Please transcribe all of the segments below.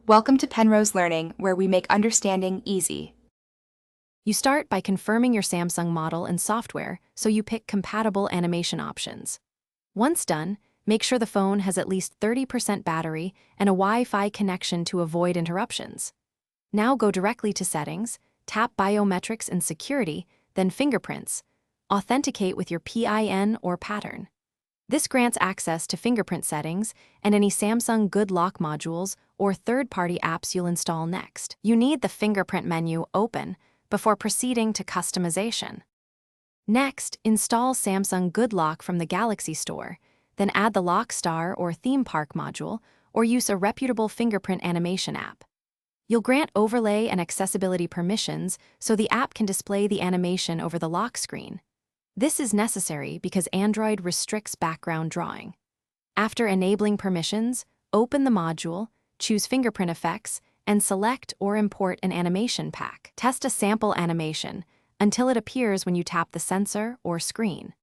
Welcome to Penrose Learning, where we make understanding easy. You start by confirming your Samsung model and software so you pick compatible animation options. Once done, make sure the phone has at least 30% battery and a Wi-Fi connection to avoid interruptions. Now go directly to Settings, tap Biometrics and Security, then Fingerprints. Authenticate with your PIN or pattern. This grants access to fingerprint settings and any Samsung Good Lock modules or third-party apps you'll install next. You need the fingerprint menu open before proceeding to customization. Next, install Samsung Good Lock from the Galaxy Store, then add the Lock Star or Theme Park module, or use a reputable fingerprint animation app. You'll grant overlay and accessibility permissions so the app can display the animation over the lock screen. This is necessary because Android restricts background drawing. After enabling permissions, open the module, choose Fingerprint Effects, and select or import an animation pack. Test a sample animation until it appears when you tap the sensor or screen.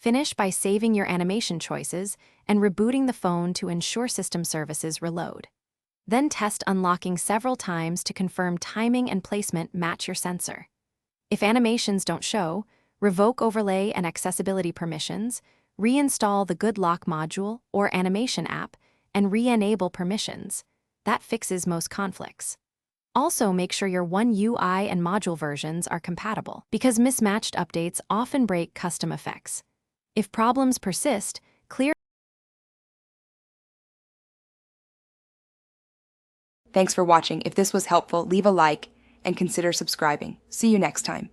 Finish by saving your animation choices and rebooting the phone to ensure system services reload. Then test unlocking several times to confirm timing and placement match your sensor. If animations don't show, revoke overlay and accessibility permissions, reinstall the Good Lock module or animation app, and re-enable permissions. That fixes most conflicts. Also, make sure your One UI and module versions are compatible, because mismatched updates often break custom effects. If problems persist, clear. Thanks for watching. If this was helpful, leave a like and consider subscribing. See you next time.